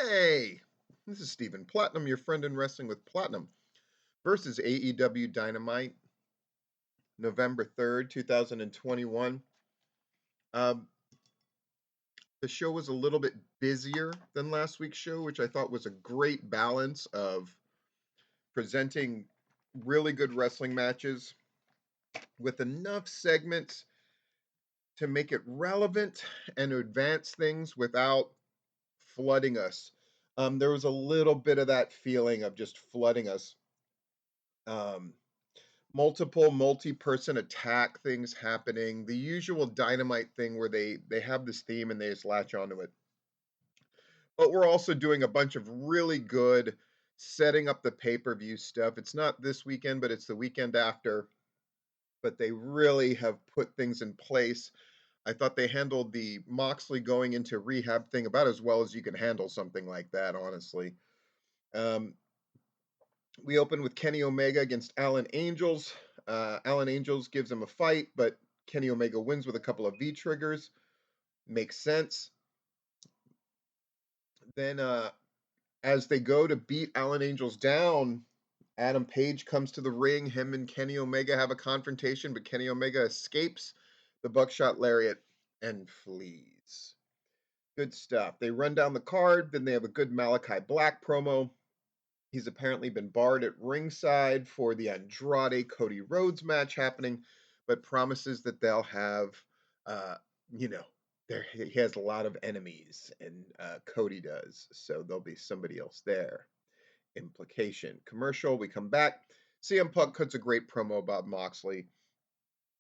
Hey, this is Stephen Platinum, your friend in Wrestling with Platinum, versus AEW Dynamite, November 3rd, 2021. Um, the show was a little bit busier than last week's show, which I thought was a great balance of presenting really good wrestling matches with enough segments to make it relevant and advance things without flooding us. There was a little bit of that feeling of just flooding us. Um, Multiple multi-person attack things happening, the usual Dynamite thing where they have this theme and they just latch onto it. But we're also doing a bunch of really good setting up the pay-per-view stuff. It's not this weekend, but it's the weekend after. But they really have put things in place. I thought they handled the Moxley going into rehab thing about as well as you can handle something like that, honestly. We open with Kenny Omega against Alan Angels. Alan Angels gives him a fight, but Kenny Omega wins with a couple of V triggers. Makes sense. Then, as they go to beat Alan Angels down, Adam Page comes to the ring. Him and Kenny Omega have a confrontation, but Kenny Omega escapes the buckshot lariat and flees. Good stuff. They run down the card. Then they have a good Malachi Black promo. He's apparently been barred at ringside for the Andrade Cody Rhodes match happening, but promises that they'll have, uh, you know, he has a lot of enemies, and Cody does, so there'll be somebody else there. Implication. Commercial. We come back. CM Punk cuts a great promo about Moxley,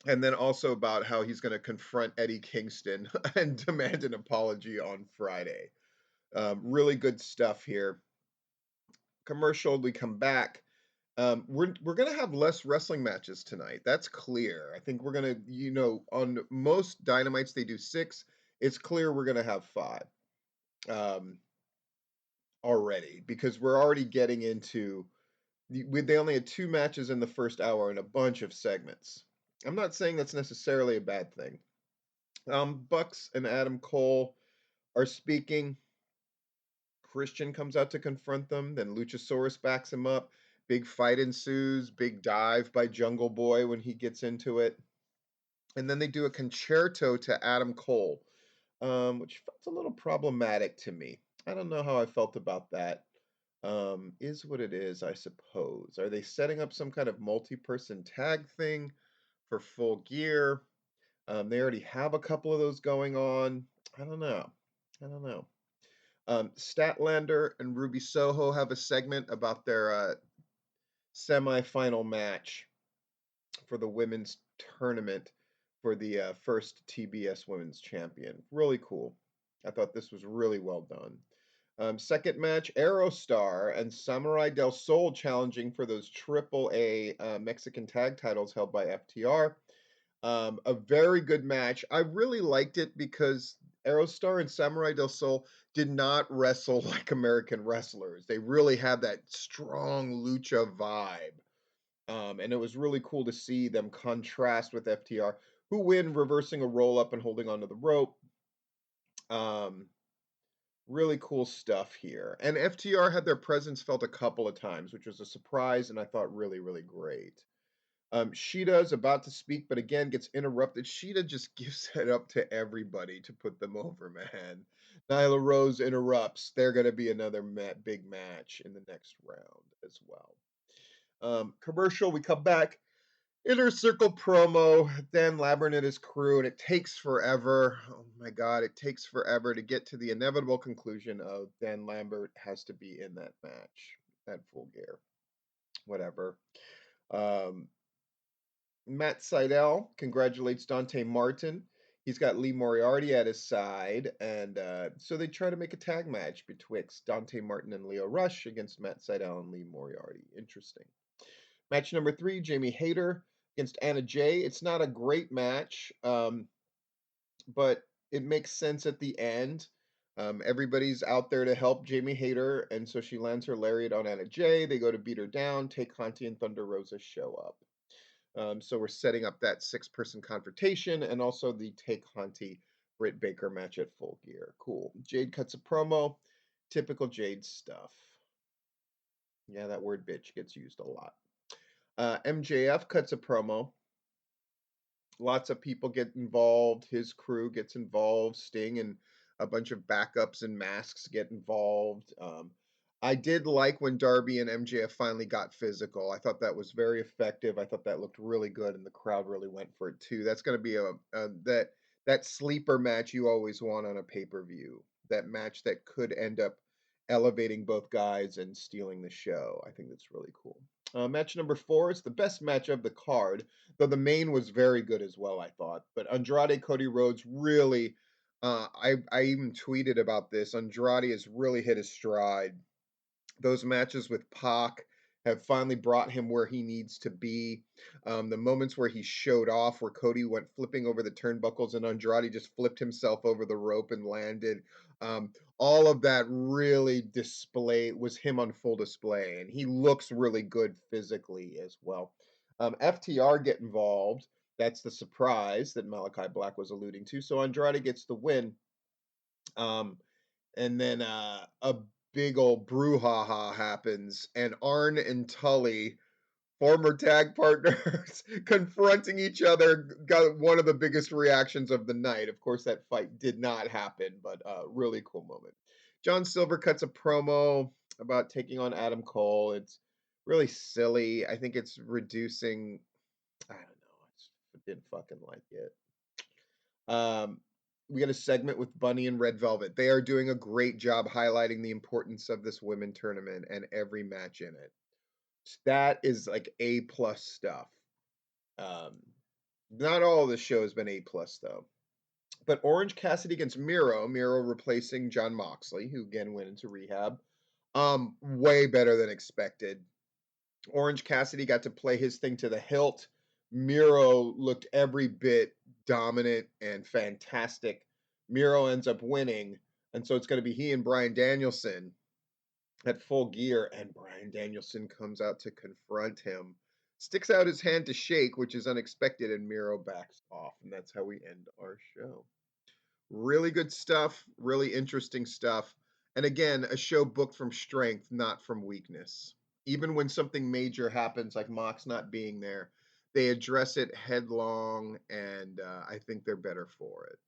and then also about how he's going to confront Eddie Kingston and demand an apology on Friday. Really good stuff here. Commercial. We come back. We're gonna have less wrestling matches tonight. That's clear. I think we're gonna, on most Dynamites they do 6. It's clear we're gonna have 5 um, already because we're already getting into. They only had 2 matches in the first hour and a bunch of segments. I'm not saying that's necessarily a bad thing. Bucks and Adam Cole are speaking. Christian comes out to confront them. Then Luchasaurus backs him up. Big fight ensues. Big dive by Jungle Boy when he gets into it. And then they do a concerto to Adam Cole, which felt a little problematic to me. I don't know how I felt about that. Is what it is, I suppose. Are they setting up some kind of multi-person tag thing for Full Gear? They already have a couple of those going on. I don't know. I don't know. Statlander and Ruby Soho have a segment about their semi-final match for the women's tournament for the first TBS Women's Champion. Really cool. I thought this was really well done. Second match, Aerostar and Samurai del Sol challenging for those AAA Mexican tag titles held by FTR. A very good match. I really liked it because Aerostar and Samurai del Sol did not wrestle like American wrestlers. They really had that strong lucha vibe. And it was really cool to see them contrast with FTR, who win reversing a roll up and holding onto the rope. Um, really cool stuff here. And FTR had their presence felt a couple of times, which was a surprise and I thought really, really great. Sheeta is about to speak, but again gets interrupted. Sheeta just gives it up to everybody to put them over, man. Nyla Rose interrupts. They're going to be another big match in the next round as well. Commercial, we come back. Inner Circle promo, Dan Lambert and his crew, and it takes forever. Oh my God, it takes forever to get to the inevitable conclusion of Dan Lambert has to be in that match at Full Gear. Whatever. Matt Seidel congratulates Dante Martin. He's got Lee Moriarty at his side, and so they try to make a tag match betwixt Dante Martin and Leo Rush against Matt Seidel and Lee Moriarty. Interesting. Match number 3, Jamie Hayter against Anna Jay. It's not a great match, but it makes sense at the end. Everybody's out there to help Jamie Hayter, and so she lands her lariat on Anna Jay. They go to beat her down. Tay Conti and Thunder Rosa show up. So we're setting up that 6-person confrontation and also the Tay Conti Britt Baker match at Full Gear. Cool. Jade cuts a promo. Typical Jade stuff. Yeah, that word bitch gets used a lot. MJF cuts a promo. Lots of people get involved. His crew gets involved. Sting and a bunch of backups and masks get involved. I did like when Darby and MJF finally got physical. I thought that was very effective. I thought that looked really good, and the crowd really went for it too. That's going to be that sleeper match you always want on a pay per view. That match that could end up elevating both guys and stealing the show. I think that's really cool. Match number 4 is the best match of the card, though the main was very good as well, I thought. But Andrade Cody Rhodes really, I even tweeted about this. Andrade has really hit his stride. Those matches with Pac have finally brought him where he needs to be. The moments where he showed off, where Cody went flipping over the turnbuckles and Andrade just flipped himself over the rope and landed. All of that really was him on full display, and he looks really good physically as well. FTR get involved. That's the surprise that Malachi Black was alluding to. So Andrade gets the win. Um, and then a big old brouhaha happens, and Arn and Tully, former tag partners, confronting each other, got one of the biggest reactions of the night. Of course, that fight did not happen, but really cool moment. John Silver cuts a promo about taking on Adam Cole. It's really silly. I think it's reducing. I don't know. I just didn't fucking like it. We got a segment with Bunny and Red Velvet. They are doing a great job highlighting the importance of this women tournament and every match in it. That is like A plus stuff. Um, Not all of the show has been A plus though. But Orange Cassidy against Miro replacing John Moxley, who again went into rehab. Way better than expected. Orange Cassidy got to play his thing to the hilt. Miro looked every bit dominant and fantastic. Miro ends up winning, and so it's going to be he and Bryan Danielson at Full Gear, and Bryan Danielson comes out to confront him. Sticks out his hand to shake, which is unexpected, and Miro backs off, and that's how we end our show. Really good stuff, really interesting stuff. And again, a show booked from strength, not from weakness. Even when something major happens, like Mox not being there, they address it headlong, and I think they're better for it.